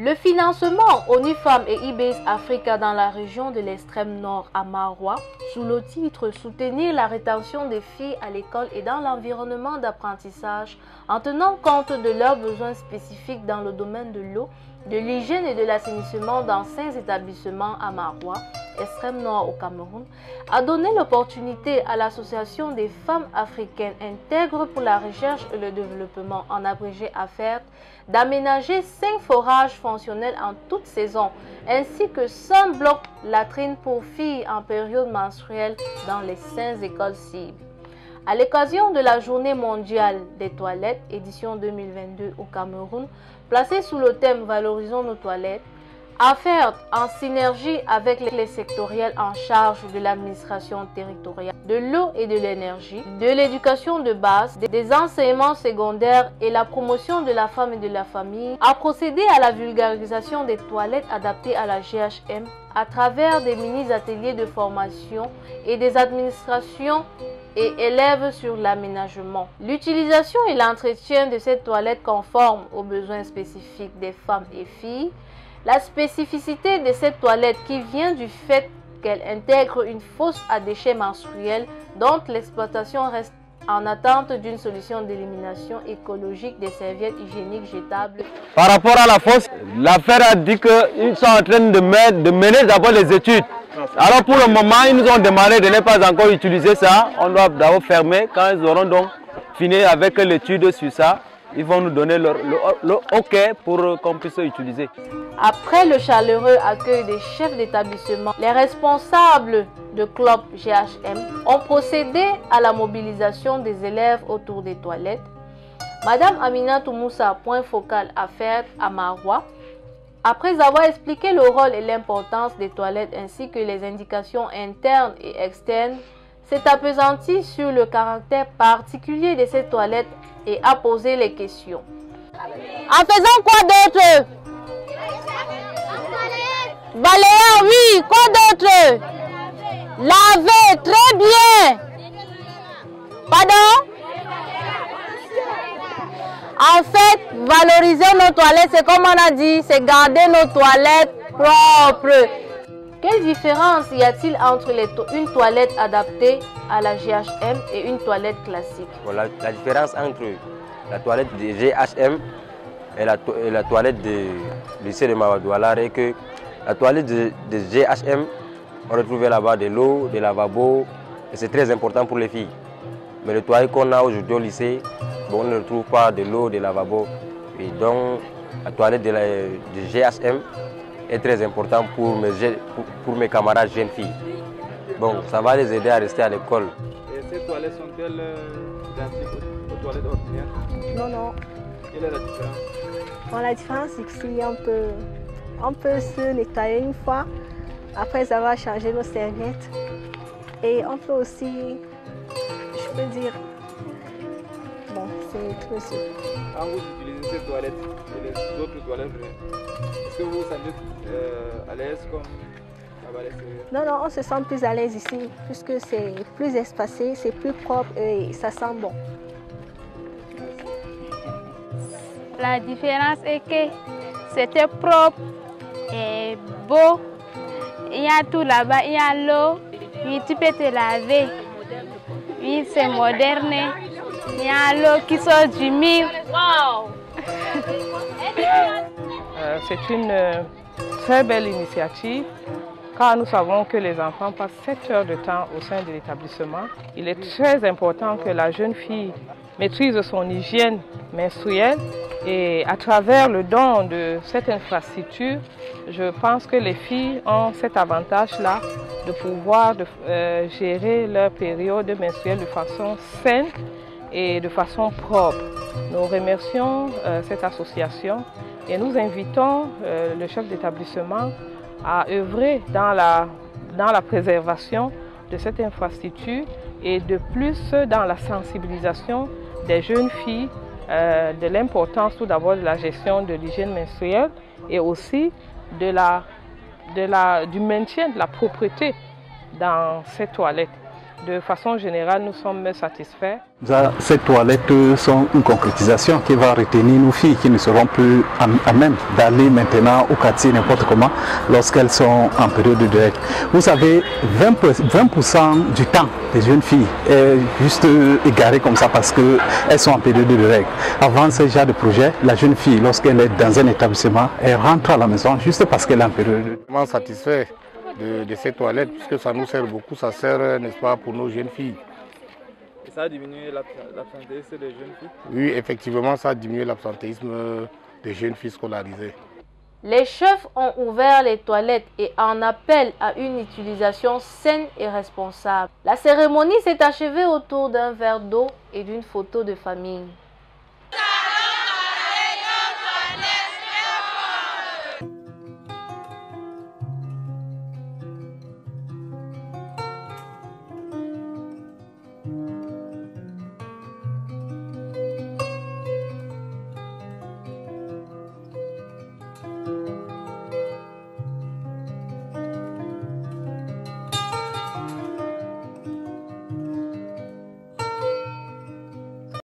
Le financement ONU Femmes et eBase Africa dans la région de l'extrême nord à Maroua, sous le titre « Soutenir la rétention des filles à l'école et dans l'environnement d'apprentissage en tenant compte de leurs besoins spécifiques dans le domaine de l'eau, de l'hygiène et de l'assainissement dans 5 établissements à Maroua, extrême nord au Cameroun, a donné l'opportunité à l'Association des femmes africaines intègres pour la recherche et le développement, en abrégé AFERT, d'aménager 5 forages fonctionnels en toute saison, ainsi que 100 blocs latrines pour filles en période menstruelle dans les 5 écoles cibles. À l'occasion de la Journée mondiale des toilettes, édition 2022 au Cameroun, placée sous le thème « Valorisons nos toilettes », AFERT, en synergie avec les sectoriels en charge de l'administration territoriale, de l'eau et de l'énergie, de l'éducation de base, des enseignements secondaires et la promotion de la femme et de la famille, a procédé à la vulgarisation des toilettes adaptées à la GHM à travers des mini-ateliers de formation et des administrations et élèves sur l'aménagement. L'utilisation et l'entretien de cette toilette conforme aux besoins spécifiques des femmes et filles. La spécificité de cette toilette qui vient du fait qu'elle intègre une fosse à déchets menstruels dont l'exploitation reste en attente d'une solution d'élimination écologique des serviettes hygiéniques jetables. Par rapport à la fosse, l'affaire a dit qu'ils sont en train de mener d'abord les études. Alors pour le moment, ils nous ont demandé de ne pas encore utiliser ça. On doit d'abord fermer. Quand ils auront donc fini avec l'étude sur ça, ils vont nous donner le OK pour qu'on puisse utiliser. Après le chaleureux accueil des chefs d'établissement, les responsables de club GHM ont procédé à la mobilisation des élèves autour des toilettes. Madame Aminatou Moussa, point focal AFERT à Maroua, après avoir expliqué le rôle et l'importance des toilettes ainsi que les indications internes et externes, s'est appesantie sur le caractère particulier de ces toilettes et a posé les questions. En faisant quoi d'autre? Balayer, oui. Quoi d'autre? Laver, très bien. Pardon? En fait, valoriser nos toilettes, c'est comme on a dit, c'est garder nos toilettes propres. Quelle différence y a-t-il entre une toilette adaptée à la GHM et une toilette classique? Voilà, la différence entre la toilette de GHM et la toilette du lycée de Mawadoualar est que la toilette de GHM, on retrouvait là-bas de l'eau, des lavabos, et c'est très important pour les filles. Mais le toilette qu'on a aujourd'hui au lycée, bon, on ne retrouve pas de l'eau, des lavabos. Et donc, la toilette de GHM est très importante pour mes camarades jeunes filles. Bon, ça va les aider à rester à l'école. Et ces toilettes sont-elles identiques aux toilettes ordinaires? Non, non. Quelle est la différence? Bon, la différence, c'est qu'ici, on peut se nettoyer une fois après avoir changé nos serviettes. Et on peut aussi, je peux dire, bon, c'est trop sûr. Quand vous utilisez ces toilettes et les autres toilettes, est-ce que vous vous sentez à l'aise comme à l'extérieur? Non, non, on se sent plus à l'aise ici, puisque c'est plus espacé, c'est plus propre et ça sent bon. La différence est que c'était propre et beau. Il y a tout là-bas, il y a l'eau, oui, tu peux te laver. Oui, c'est moderne. Il y a l'eau qui sort du mur. Wow! C'est une très belle initiative car nous savons que les enfants passent 7 heures de temps au sein de l'établissement. Il est très important que la jeune fille maîtrise son hygiène menstruelle et à travers le don de cette infrastructure, je pense que les filles ont cet avantage-là de pouvoir gérer leur période menstruelle de façon saine et de façon propre. Nous remercions cette association et nous invitons le chef d'établissement à œuvrer dans la préservation de cette infrastructure et de plus dans la sensibilisation des jeunes filles de l'importance tout d'abord de la gestion de l'hygiène menstruelle et aussi du maintien de la propreté dans ces toilettes. De façon générale, nous sommes satisfaits. Ces toilettes sont une concrétisation qui va retenir nos filles qui ne seront plus à même d'aller maintenant au quartier n'importe comment lorsqu'elles sont en période de deuil. Vous savez, 20% du temps des jeunes filles est juste égaré comme ça parce qu'elles sont en période de deuil. Avant ce genre de projet, la jeune fille, lorsqu'elle est dans un établissement, elle rentre à la maison juste parce qu'elle est en période de deuil. Je suis satisfait de ces toilettes puisque ça nous sert beaucoup, ça sert, n'est-ce pas, pour nos jeunes filles. Et ça a diminué l'absentéisme des jeunes filles? Oui, effectivement, ça a diminué l'absentéisme des jeunes filles scolarisées. Les chefs ont ouvert les toilettes et en appellent à une utilisation saine et responsable. La cérémonie s'est achevée autour d'un verre d'eau et d'une photo de famille.